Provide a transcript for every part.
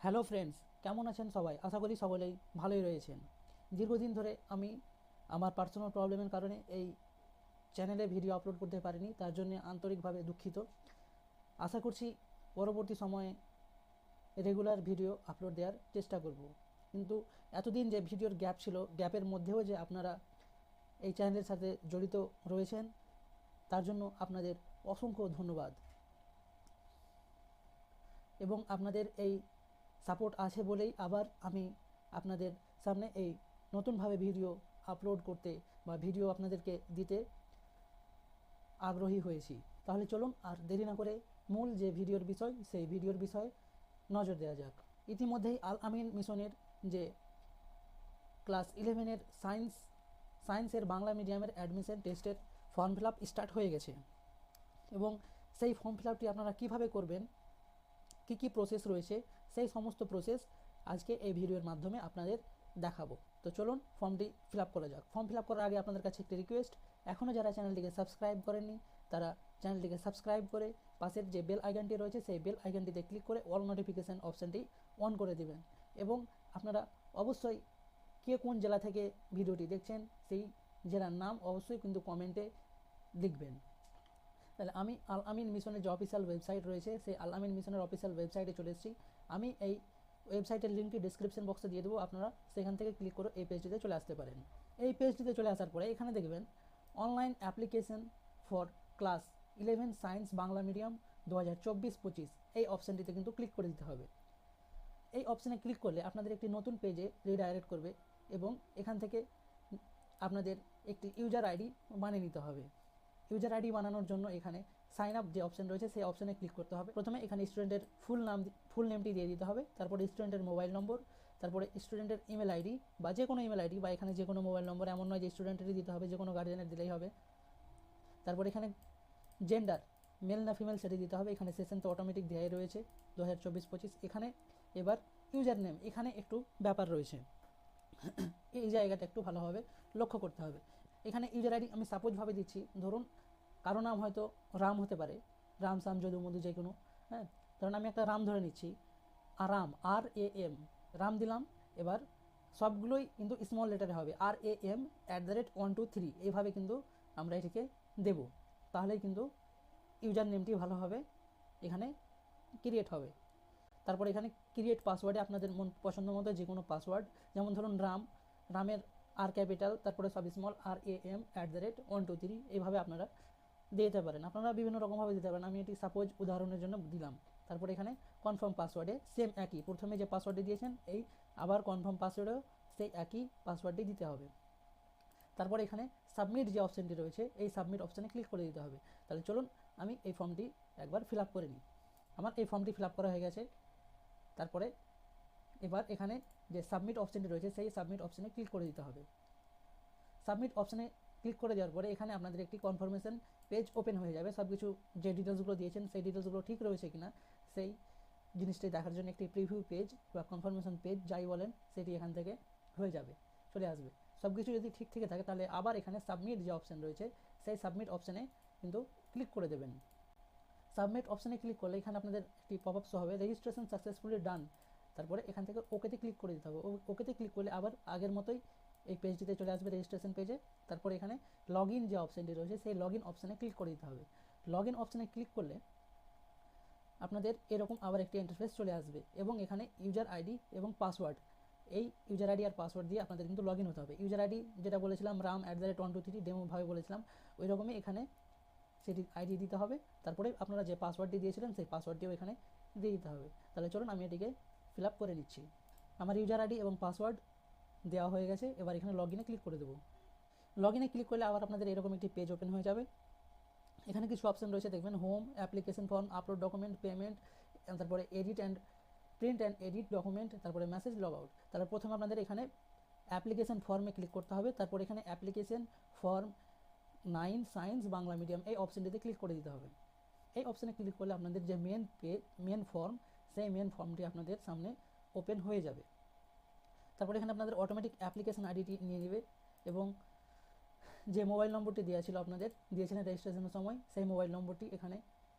Hello friends, কেমন আছেন সবাই? আশা করি সকলেই ভালোই রয়েছেন। দীর্ঘদিন ধরে আমি আমার পার্সোনাল প্রবলেমের কারণে এই চ্যানেলে ভিডিও আপলোড করতে পারিনি, তার জন্য আন্তরিকভাবে দুঃখিত। আশা করছি পরবর্তী সময়ে রেগুলার ভিডিও আপলোড দেওয়ার চেষ্টা করব। কিন্তু এতদিন যে ভিডিওর গ্যাপ ছিল, গ্যাপের মধ্যেও যে আপনারা এই চ্যানেলের সাথে জড়িত রয়েছেন, তার জন্য আপনাদের অসংখ্য ধন্যবাদ। এবং আপনাদের এই সাপোর্ট আছে বলেই আবার আমি আপনাদের সামনে এই নতুনভাবে ভিডিও আপলোড করতে বা ভিডিও আপনাদেরকে দিতে আগ্রহী হয়েছি। তাহলে চলুন আর দেরি না করে মূল যে ভিডিওর বিষয়, সেই ভিডিওর বিষয়ে নজর দেওয়া যাক। ইতিমধ্যেই আল আমিন মিশনের যে ক্লাস 11-এর সায়েন্সের বাংলা মিডিয়ামের অ্যাডমিশন টেস্টের ফর্ম ফিল আপ স্টার্ট হয়ে গেছে। এবং সেই ফর্ম ফিল আপটি আপনারা কীভাবে করবেন, কী কী প্রসেস রয়েছে, সেই সমস্ত প্রসেস আজকে এই ভিডিওর মাধ্যমে আপনাদের দেখাবো। তো চলুন ফর্মটি ফিল আপ করা যাক। ফর্ম ফিল আপ করার আগে আপনাদের কাছে একটি রিকোয়েস্ট, এখনও যারা চ্যানেলটিকে সাবস্ক্রাইব করেননি তারা চ্যানেলটিকে সাবস্ক্রাইব করে পাশের যে বেল আইকনটি রয়েছে সেই বেল আইকনটিতে ক্লিক করে অল নোটিফিকেশান অপশানটি অন করে দেবেন। এবং আপনারা অবশ্যই কে কোন জেলা থেকে ভিডিওটি দেখছেন সেই জেলার নাম অবশ্যই কিন্তু কমেন্টে লিখবেন। তাহলে আমি আল আমিন মিশনের যে অফিসিয়াল ওয়েবসাইট রয়েছে সেই আল আমিন মিশনের অফিসিয়াল ওয়েবসাইটে চলে এসেছি। আমি এই ওয়েবসাইটের লিঙ্কটি ডিসক্রিপশন বক্সে দিয়ে দেবো, আপনারা সেখান থেকে ক্লিক করে এই পেজটিতে চলে আসতে পারেন। এই পেজটিতে চলে আসার পরে এখানে দেখবেন online application for class 11 science Bangla medium 2024-25 এই অপশানটিতে কিন্তু ক্লিক করে দিতে হবে। এই অপশানে ক্লিক করলে আপনাদের একটি নতুন পেজে রিডাইরেক্ট করবে এবং এখান থেকে আপনাদের একটি ইউজার আইডি বানিয়ে নিতে হবে। ইউজার আইডি বানানোর জন্য এখানে সাইন আপ যে অপশন রয়েছে সেই অপশানে ক্লিক করতে হবে। প্রথমে এখানে স্টুডেন্টের ফুল নেমটি দিয়ে দিতে হবে, তারপরে স্টুডেন্টের মোবাইল নম্বর, তারপরে স্টুডেন্টের ইমেল আইডি বা যে কোনো ইমেল আইডি বা এখানে যে কোনো মোবাইল নম্বর, এমন নয় যে স্টুডেন্টেরই দিতে হবে, যে কোনো গার্জিয়ানের দিলেই হবে। তারপর এখানে জেন্ডার মেল না ফিমেল সেটি দিতে হবে। এখানে সেশন তো অটোমেটিক দেওয়াই রয়েছে 2024-25। এখানে এবার ইউজার নেম, এখানে একটু ব্যাপার রয়েছে, এই জায়গাটা একটু ভালোভাবে লক্ষ্য করতে হবে। এখানে ইউজার আইডি আমি সাপোজভাবে দিচ্ছি, ধরুন কারো নাম হয়তো রাম হতে পারে, রাম সাম যদু মধু যে কোনো, হ্যাঁ, ধরুন আমি একটা রাম ধরে নিচ্ছি, আরাম RAM রাম দিলাম। এবার সবগুলোই কিন্তু স্মল লেটারে হবে, RAM@123 এইভাবে কিন্তু আমরা এটিকে দেব, তাহলেই কিন্তু ইউজার নেমটি ভালোভাবে এখানে ক্রিয়েট হবে। তারপর এখানে ক্রিয়েট পাসওয়ার্ডে আপনাদের মন পছন্দ মতো যে কোনো পাসওয়ার্ড, যেমন ধরুন রামের আর ক্যাপিটাল, তারপরে সব স্মল RAM@123 এইভাবে আপনারা দিতে পারেন। আপনারা বিভিন্ন রকমভাবে দিতে পারেন, আমি এটি সাপোজ উদাহরণের জন্য দিলাম। তারপরে এখানে কনফার্ম পাসওয়ার্ডে সেম একই, প্রথমে যে পাসওয়ার্ডটি দিয়েছেন এই আবার কনফার্ম পাসওয়ার্ডেও সেই একই পাসওয়ার্ডটি দিতে হবে। তারপর এখানে সাবমিট যে অপশানটি রয়েছে এই সাবমিট অপশানে ক্লিক করে দিতে হবে। তাহলে চলুন আমি এই ফর্মটি একবার ফিল আপ করে নিই। আমার এই ফর্মটি ফিল আপ করা হয়ে গেছে। তারপরে এবার এখানে যে সাবমিট অপশানটি রয়েছে সেই সাবমিট অপশানে ক্লিক করে দিতে হবে। সাবমিট অপশানে ক্লিক করে দেওয়ার পরে এখানে আপনাদের একটি কনফার্মেশন পেজ ওপেন হয়ে যাবে। সব কিছু যে ডিটেলসগুলো দিয়েছেন সেই ডিটেলসগুলো ঠিক রয়েছে কিনা সেই জিনিসটি দেখার জন্য একটি প্রিভিউ পেজ বা কনফার্মেশন পেজ যাই বলেন সেটি এখান থেকে হয়ে যাবে, চলে আসবে। সব কিছু যদি ঠিক থেকে থাকে তাহলে আবার এখানে সাবমিট যে অপশান রয়েছে সেই সাবমিট অপশানে কিন্তু ক্লিক করে দেবেন। সাবমিট অপশানে ক্লিক করলে এখানে আপনাদের একটি পপ আপ শো হবে, রেজিস্ট্রেশন সাকসেসফুলি ডান। তারপরে এখান থেকে ওকেতে ক্লিক করে দিতে হবে। ওকেতে ক্লিক করলে আবার আগের মতোই এই পেজটিতে চলে আসবে, রেজিস্ট্রেশন পেজে। তারপরে এখানে লগ ইন যে অপশানটি রয়েছে সেই লগ ইন অপশানে ক্লিক করে দিতে হবে। লগ ইন অপশানে ক্লিক করলে আপনাদের এরকম আবার একটি ইন্টারফেস চলে আসবে এবং এখানে ইউজার আইডি এবং পাসওয়ার্ড, এই ইউজার আইডি আর পাসওয়ার্ড দিয়ে আপনাদের কিন্তু লগ ইন হতে হবে। ইউজার আইডি যেটা বলেছিলাম RAM@123 ডেমোভাবে বলেছিলাম, ওই রকমই এখানে সেটি আইডি দিতে হবে। তারপরে আপনারা যে পাসওয়ার্ডটি দিয়েছিলেন সেই পাসওয়ার্ডটিও এখানে দিয়ে দিতে হবে। তাহলে চলুন আমি এটিকে ফিল আপ করে নিচ্ছি। আমার ইউজার আইডি এবং পাসওয়ার্ড দেওয়া হয়ে গেছে। এবার এখানে লগ ইনে ক্লিক করে দেবো। লগ ইনে ক্লিক করলে আবার আপনাদের এরকম একটি পেজ ওপেন হয়ে যাবে। এখানে কিছু অপশান রয়েছে, দেখবেন home, application form, upload document, payment, তারপরে edit and print and edit document, তারপরে মেসেজ লগ আউট। তারপর প্রথমে আপনাদের এখানে অ্যাপ্লিকেশন ফর্মে ক্লিক করতে হবে। তারপর এখানে application form 9 science Bangla medium এই অপশানটিতে ক্লিক করে দিতে হবে। এই অপশানে ক্লিক করলে আপনাদের যে মেন ফর্ম সেই মেন ফর্মটি আপনাদের সামনে ওপেন হয়ে যাবে। তারপরে এখানে আপনাদের অটোমেটিক অ্যাপ্লিকেশন আইডিটি নিয়ে নেবে এবং যে মোবাইল নম্বরটি দেওয়া ছিল আপনাদের দিয়েছিলেন রেজিস্ট্রেশনের সময় সেই মোবাইল নম্বরটি এখানে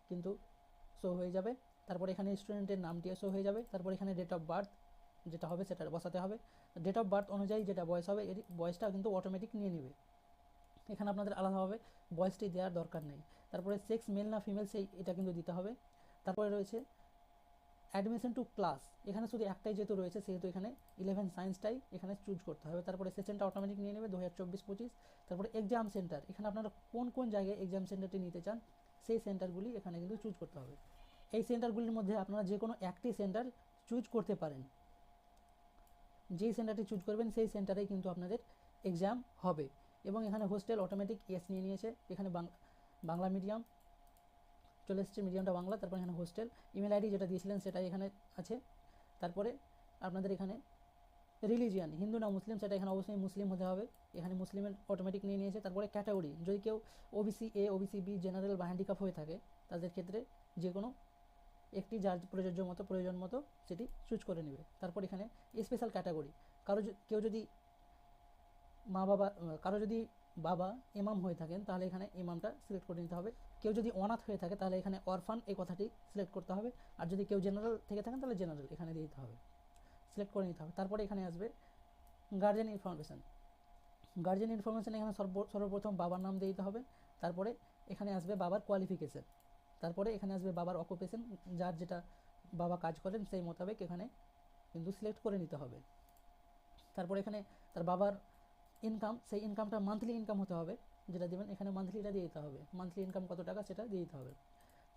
কিন্তু শো হয়ে যাবে। তারপর এখানে স্টুডেন্টের নামটি শো হয়ে যাবে। তারপর এখানে ডেট অফ বার্থ যেটা হবে সেটা বসাতে হবে। ডেট অফ বার্থ অনুযায়ী যেটা বয়স হবে এর বয়সটা কিন্তু অটোমেটিক নিয়ে নেবে, এখানে আপনাদের আলাদাভাবে বয়সটি দেওয়ার দরকার নেই। তারপরে সেক্স মেল না ফিমেল সেই এটা কিন্তু দিতে হবে। তারপরে রয়েছে অ্যাডমিশন টু ক্লাস, এখানে শুধু একটাই যেহেতু রয়েছে সেহেতু এখানে 11 সায়েন্সটাই এখানে চুজ করতে হবে। তারপরে সেশনটা অটোমেটিক নিয়ে নেবে 2024-25। তারপরে এক্সাম সেন্টার, এখানে আপনারা কোন কোন জায়গায় এক্সাম সেন্টারটি নিতে চান সেই সেন্টারগুলি এখানে কিন্তু চুজ করতে হবে। এই সেন্টারগুলির মধ্যে আপনারা যে কোনো একটি সেন্টার চুজ করতে পারেন, যেই সেন্টারটি চুজ করবেন সেই সেন্টারেই কিন্তু আপনাদের এক্সাম হবে। এবং এখানে হোস্টেল অটোমেটিক ইয়েস নিয়ে নিয়েছে, এখানে বাংলা মিডিয়াম চলে এসেছে, মিডিয়ামটা বাংলা। তারপর এখানে হোস্টেল ইমেল আইডি যেটা দিয়েছিলেন সেটাই এখানে আছে। তারপরে আপনাদের এখানে রিলিজিয়ান হিন্দু না মুসলিম সেটা এখানে অবশ্যই মুসলিম হতে হবে, এখানে মুসলিমের অটোমেটিক নিয়ে নিয়েছে। তারপরে ক্যাটাগরি, যদি কেউ OBC A, OBC B, general বা হ্যান্ডিক্যাপ হয়ে থাকে তাদের ক্ষেত্রে যে কোনো একটি যার প্রয়োজন মতো সেটি চুজ করে নেবে। তারপর এখানে স্পেশাল ক্যাটাগরি, কেউ যদি কারো যদি বাবা ইমাম হয়ে থাকেন তাহলে এখানে ইমামটা সিলেক্ট করে নিতে হবে। কেউ যদি অনাথ হয়ে থাকে তাহলে এখানে অরফান এই কথাটি সিলেক্ট করতে হবে। আর যদি কেউ জেনারেল থেকে থাকেন তাহলে জেনারেল এখানে দিতে হবে, সিলেক্ট করে নিতে হবে। তারপরে এখানে আসবে গার্জেন ইনফরমেশান। গার্জেন ইনফরমেশান এখানে সর্বপ্রথম বাবার নাম দিতে হবে। তারপরে এখানে আসবে বাবার কোয়ালিফিকেশান। তারপরে এখানে আসবে বাবার অকুপেশন, যার যেটা বাবা কাজ করেন সেই মোতাবেক এখানে কিন্তু সিলেক্ট করে নিতে হবে। তারপরে এখানে তার বাবার ইনকাম, সেই ইনকামটা মান্থলি ইনকাম হতে হবে, যেটা দেবেন এখানে মান্থলিটা দিয়ে দিতে হবে, মান্থলি ইনকাম কত টাকা সেটা দিয়ে দিতে হবে।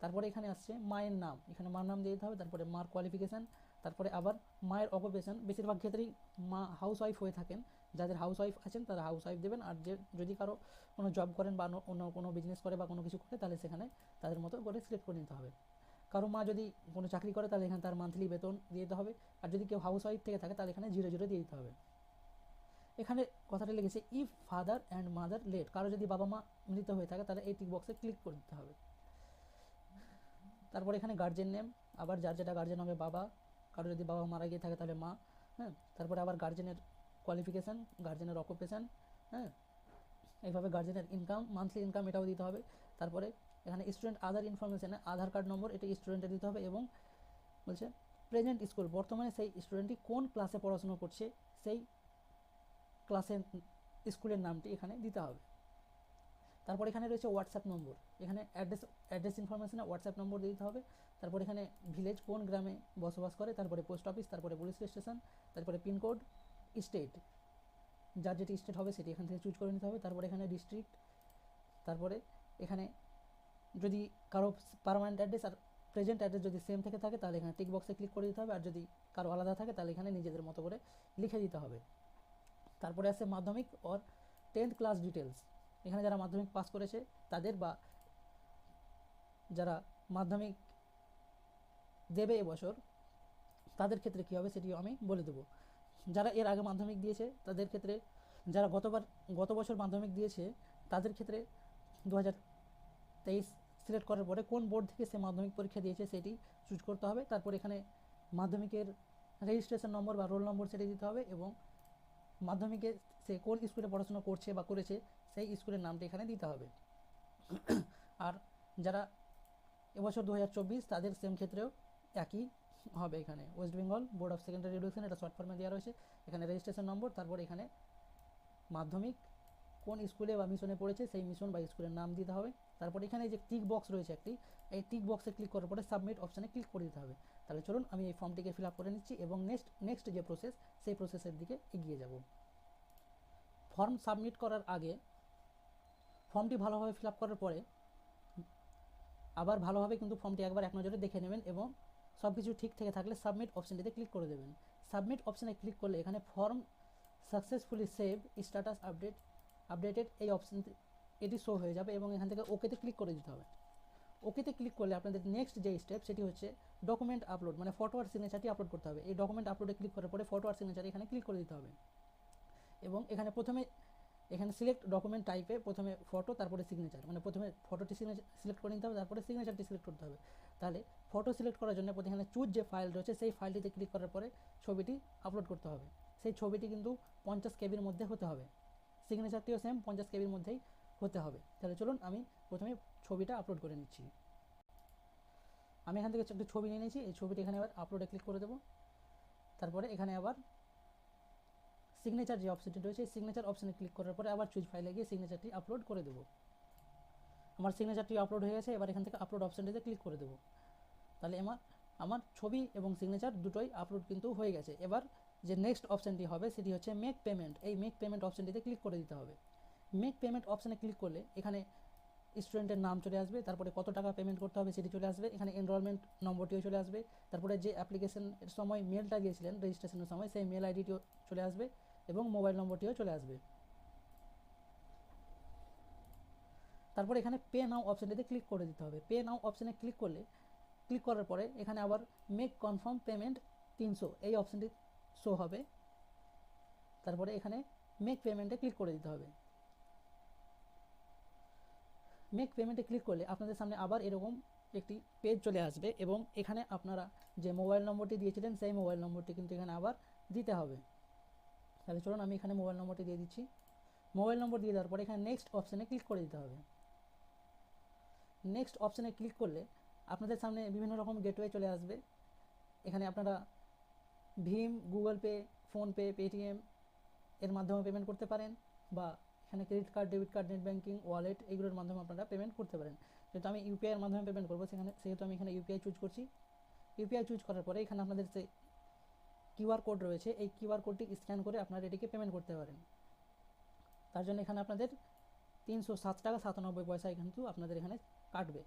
তারপরে এখানে আসছে মায়ের নাম, এখানে মার নাম দিয়ে দিতে হবে। তারপরে মার কোয়ালিফিকেশান, তারপরে আবার মায়ের অকুপেশন, বেশিরভাগ ক্ষেত্রেই মা হাউস ওয়াইফ হয়ে থাকেন, যাদের হাউস ওয়াইফ আছেন তারা হাউস ওয়াইফ দেবেন। আর যদি কারো কোনো জব করেন বা অন্য কোনো বিজনেস করে বা কোনো কিছু করে তাহলে সেখানে তাদের মতো করে সিলেক্ট করে নিতে হবে। কারো মা যদি কোনো চাকরি করে তাহলে এখানে তার মান্থলি বেতন দিয়ে দিতে হবে। আর যদি কেউ হাউস ওয়াইফ থেকে থাকে তাহলে এখানে 00 দিয়ে দিতে হবে। এখানে কথাটা লিখেছে if father and mother late, কারো যদি বাবা মা মৃত হয়ে থাকে তাহলে এই টিক বক্সে ক্লিক করে দিতে হবে। তারপর এখানে গার্জেন নেম, আবার যার যেটা গার্জেন হবে বাবা, কারো যদি বাবা মারা গিয়ে থাকে তাহলে মা। হ্যাঁ, তারপরে আবার গার্জেনের কোয়ালিফিকেশান, গার্জেনের অকুপেশান, হ্যাঁ, এইভাবে গার্জেনের ইনকাম, মান্থলি ইনকাম এটাও দিতে হবে। তারপরে এখানে স্টুডেন্ট আধার ইনফরমেশানে আধার কার্ড নম্বর এটি স্টুডেন্টের দিতে হবে এবং বলছে প্রেজেন্ট স্কুল, বর্তমানে সেই স্টুডেন্টটি কোন ক্লাসে পড়াশোনা করছে সেই ক্লাসের স্কুলের নামটি এখানে দিতে হবে। তারপর এখানে রয়েছে হোয়াটসঅ্যাপ নম্বর, এখানে অ্যাড্রেস ইনফরমেশানে হোয়াটসঅ্যাপ নম্বর দিতে হবে। তারপর এখানে ভিলেজ কোন গ্রামে বসবাস করে, তারপরে পোস্ট অফিস, তারপরে পুলিশ স্টেশন, তারপরে পিনকোড, স্টেট, যার যেটি স্টেট হবে সেটি এখান থেকে চুজ করে নিতে হবে। তারপরে এখানে ডিস্ট্রিক্ট, তারপরে এখানে যদি কারো পার্মানেন্ট অ্যাড্রেস আর প্রেজেন্ট অ্যাড্রেস যদি সেম থেকে থাকে তাহলে এখানে টিক বক্সে ক্লিক করে দিতে হবে। আর যদি কারো আলাদা থাকে তাহলে এখানে নিজেদের মতো করে লিখে দিতে হবে। তারপরে আসছে মাধ্যমিক ওর 10th ক্লাস ডিটেলস, এখানে যারা মাধ্যমিক পাস করেছে তাদের বা যারা মাধ্যমিক দেবে এবছর তাদের ক্ষেত্রে কী হবে সেটিও আমি বলে দেবো। যারা এর আগে মাধ্যমিক দিয়েছে তাদের ক্ষেত্রে, যারা গত বছর মাধ্যমিক দিয়েছে তাদের ক্ষেত্রে 2023 সিলেক্ট করার পরে কোন বোর্ড থেকে সে মাধ্যমিক পরীক্ষা দিয়েছে সেটি চুজ করতে হবে। তারপর এখানে মাধ্যমিকের রেজিস্ট্রেশন নম্বর বা রোল নম্বর সেটি দিতে হবে এবং মাধ্যমিকে সে কোন স্কুলে পড়াশোনা করছে বা করেছে সেই স্কুলের নামটি এখানে দিতে হবে। আর যারা এবছর 2024 তাদের সেম ক্ষেত্রেও একই হবে, এখানে West Bengal board of secondary education এটা শর্ট ফর্মে দেওয়া রয়েছে, এখানে রেজিস্ট্রেশন নম্বর, তারপর এখানে মাধ্যমিক কোন স্কুলে বা মিশনে পড়েছে সেই মিশন বা স্কুলের নাম দিতে হবে। তারপর এখানে যে টিক বক্স রয়েছে একটি, এই টিক বক্সে ক্লিক করার পরে সাবমিট অপশানে ক্লিক করে দিতে হবে। তাহলে চলুন আমি এই ফর্মটিকে ফিল আপ করে নিচ্ছি এবং নেক্সট যে প্রসেস সেই প্রসেসের দিকে এগিয়ে যাব। ফর্ম সাবমিট করার আগে ফর্মটি ভালোভাবে ফিল আপ করার পরে আবার ভালোভাবে কিন্তু ফর্মটি একবার এক নজরে দেখে নেবেন এবং সব কিছু ঠিক থেকে থাকলে সাবমিট অপশানটিতে ক্লিক করে দেবেন। সাবমিট অপশানে ক্লিক করলে এখানে form successfully save status updated এই অপশান এটি শো হয়ে যাবে এবং এখান থেকে ওকেতে ক্লিক করে দিতে হবে। ওকেতে ক্লিক করলে আপনাদের নেক্সট যে স্টেপ সেটি হচ্ছে ডকুমেন্ট আপলোড, মানে ফটো আর সিগনেচারটি আপলোড করতে হবে। এই ডকুমেন্ট আপলোডে ক্লিক করার পরে ফটো আর সিগনেচার এখানে ক্লিক করে দিতে হবে এবং এখানে সিলেক্ট ডকুমেন্ট টাইপে প্রথমে ফটো তারপরে সিগনেচার, মানে প্রথমে ফটোটি সিলেক্ট করে নিতে হবে তারপরে সিগনেচারটি সিলেক্ট করতে হবে। তাহলে ফটো সিলেক্ট করার জন্য প্রথমে এখানে চুজ যে ফাইল রয়েছে সেই ফাইলটিতে ক্লিক করার পরে ছবিটি আপলোড করতে হবে। সেই ছবিটি কিন্তু 50 কেবির মধ্যে হতে হবে, সিগনেচারটিও সেম 50 কেবির মধ্যেই হতে হবে। তাহলে চলুন আমি প্রথমে ছবিটা আপলোড করে নিচ্ছি। আমি এখান থেকে একটি ছবি নিয়ে নিয়েছি, এই ছবিটি এখানে আবার আপলোডে ক্লিক করে দেবো। তারপরে এখানে আবার সিগনেচার যে অপশনটি রয়েছে, সিগনেচার অপশানে ক্লিক করার পরে আবার চুজ ফাইলে গিয়ে সিগনেচারটি আপলোড করে দেবো। আমার সিগনেচারটি আপলোড হয়ে গেছে, এবার এখান থেকে আপলোড অপশানটিতে ক্লিক করে দেবো। তাহলে আমার ছবি এবং সিগনেচার দুটোই আপলোড কিন্তু হয়ে গেছে। এবার যে নেক্সট অপশানটি হবে সেটি হচ্ছে মেক পেমেন্ট। এই মেক পেমেন্ট অপশানটিতে ক্লিক করে দিতে হবে। মেক পেমেন্ট অপশানে ক্লিক করলে এখানে স্টুডেন্টের নাম চলে আসবে, তারপরে কত টাকা পেমেন্ট করতে হবে সেটি চলে আসবে, এখানে এনরোলমেন্ট নম্বরটিও চলে আসবে, তারপরে যে অ্যাপ্লিকেশনের সময় মেলটা দিয়েছিলেন রেজিস্ট্রেশনের সময় সেই মেল আইডিটিও চলে আসবে এবং মোবাইল নম্বরটিও চলে আসবে। তারপরে এখানে পে নাও অপশানটিতে ক্লিক করে দিতে হবে। পে নাও অপশানে ক্লিক করার পরে এখানে আবার মেক কনফার্ম পেমেন্ট 300 এই অপশানটি শো হবে। তারপরে এখানে মেক পেমেন্টে ক্লিক করে দিতে হবে। মেক পেমেন্টে ক্লিক করলে আপনাদের সামনে আবার এরকম একটি পেজ চলে আসবে এবং এখানে আপনারা যে মোবাইল নম্বরটি দিয়েছিলেন সেই মোবাইল নম্বরটি কিন্তু এখানে আবার দিতে হবে। তাহলে চলুন আমি এখানে মোবাইল নম্বরটি দিয়ে দিচ্ছি। মোবাইল নম্বর দিয়ে দেওয়ার পরে এখানে নেক্সট অপশানে ক্লিক করে দিতে হবে। নেক্সট অপশানে ক্লিক করলে আপনাদের সামনে বিভিন্ন রকম গেটওয়ে চলে আসবে। এখানে আপনারা ভীম, গুগল পে, ফোনপে, পেটিএম এর মাধ্যমে পেমেন্ট করতে পারেন, বা এখানে credit card, debit card, net banking, wallet এগুলোর মাধ্যমে আপনারা পেমেন্ট করতে পারেন। যেহেতু আমি ইউপিআইয়ের মাধ্যমে পেমেন্ট করবো সেহেতু আমি এখানে ইউপিআই চুজ করছি। ইউপিআই চুজ করার পরে এখানে আপনাদের যে কিউআর কোড রয়েছে এই কিউআর কোডটি স্ক্যান করে আপনারা এটিকে পেমেন্ট করতে পারেন। তার জন্য এখানে আপনাদের 307 টাকা 97 কিন্তু আপনাদের এখানে কাটবে।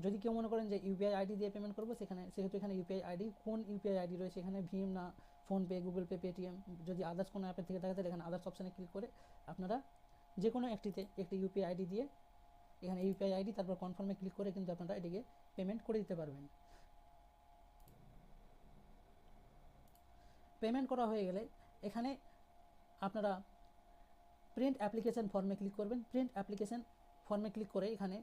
যদি কেউ মনে করেন যে ইউপিআই আইডি দিয়ে পেমেন্ট করবো সেহেতু এখানে ইউপিআই আইডি, কোন ইউপিআই আইডি রয়েছে এখানে ভীম না ফোনপে, গুগল পে, পেটিএম, যদি আদার্স কোনো অ্যাপের থেকে থাকে তাহলে এখানে আদার্স অপশানে ক্লিক করে আপনারা যে কোনো একটিতে একটি ইউপিআই আইডি দিয়ে এখানে ইউপিআই আইডি তারপর কনফার্মে ক্লিক করে কিন্তু আপনারা এটিকে পেমেন্ট করে দিতে পারবেন। পেমেন্ট করা হয়ে গেলে এখানে আপনারা প্রিন্ট অ্যাপ্লিকেশন ফর্মে ক্লিক করবেন। প্রিন্ট অ্যাপ্লিকেশন ফর্মে ক্লিক করে এখানে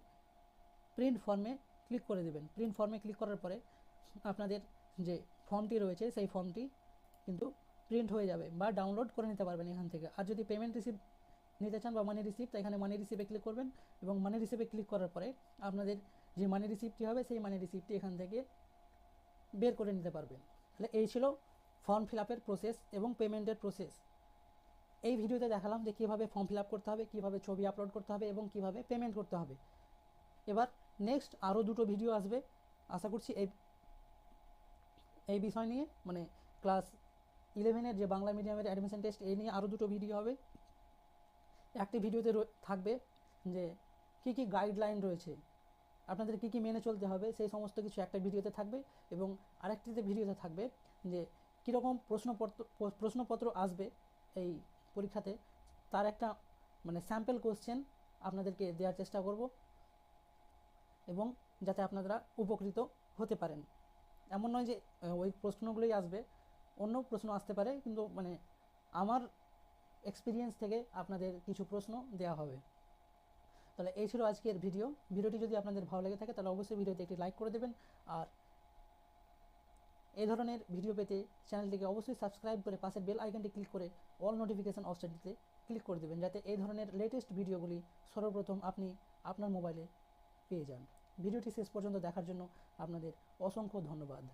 প্রিন্ট ফর্মে ক্লিক করে দেবেন। প্রিন্ট ফর্মে ক্লিক করার পরে আপনাদের যে ফর্মটি রয়েছে সেই ফর্মটি কিন্তু প্রিন্ট হয়ে যাবে বা ডাউনলোড করে নিতে পারবেন এখান থেকে। আর যদি পেমেন্ট রিসিভ নিতে চান বা মানি রিসিপ্ট, এখানে মানি রিসিপ্টে ক্লিক করবেন এবং মানি রিসিপ্টে ক্লিক করার পরে আপনাদের যে মানি রিসিপ্টটি হবে সেই মানি রিসিপ্টটি এখান থেকে বের করে নিতে পারবেন। তাহলে এই ছিল ফর্ম ফিল আপের প্রসেস এবং পেমেন্টের প্রসেস। এই ভিডিওতে দেখালাম যে কীভাবে ফর্ম ফিল আপ করতে হবে, কীভাবে ছবি আপলোড করতে হবে এবং কীভাবে পেমেন্ট করতে হবে। এবার নেক্সট আরও দুটো ভিডিও আসবে, আশা করছি এই বিষয় নিয়ে, মানে ক্লাস 11-এর যে বাংলা মিডিয়ামের অ্যাডমিশন টেস্ট এই নিয়ে আরও দুটো ভিডিও হবে। একটি ভিডিওতে থাকবে যে কী কী গাইডলাইন রয়েছে, আপনাদের কী কী মেনে চলতে হবে সেই সমস্ত কিছু একটা ভিডিওতে থাকবে, এবং আরেকটিতে ভিডিওতে থাকবে যে কীরকম প্রশ্নপত্র আসবে এই পরীক্ষাতে, তার একটা মানে স্যাম্পল কোশ্চেন আপনাদেরকে দেওয়ার চেষ্টা করব এবং যাতে আপনারা উপকৃত হতে পারেন। এমন নয় যে ওই প্রশ্নগুলোই আসবে, অন্য প্রশ্ন আসতে পারে, কিন্তু মানে আমার এক্সপিরিয়েন্স থেকে আপনাদের কিছু প্রশ্ন দেওয়া হবে। তাহলে এই ছিল আজকের ভিডিওটি যদি আপনাদের ভালো লেগে থাকে তাহলে অবশ্যই ভিডিওতে একটি লাইক করে দেবেন, আর এই ধরনের ভিডিও পেতে চ্যানেলটিকে অবশ্যই সাবস্ক্রাইব করে পাশের বেল আইকনটি ক্লিক করে অল নোটিফিকেশান অপশনটিতে ক্লিক করে দেবেন, যাতে এই ধরনের লেটেস্ট ভিডিওগুলি সর্বপ্রথম আপনি আপনার মোবাইলে পেয়ে যান। ভিডিওটি শেষ পর্যন্ত দেখার জন্য আপনাদের অসংখ্য ধন্যবাদ।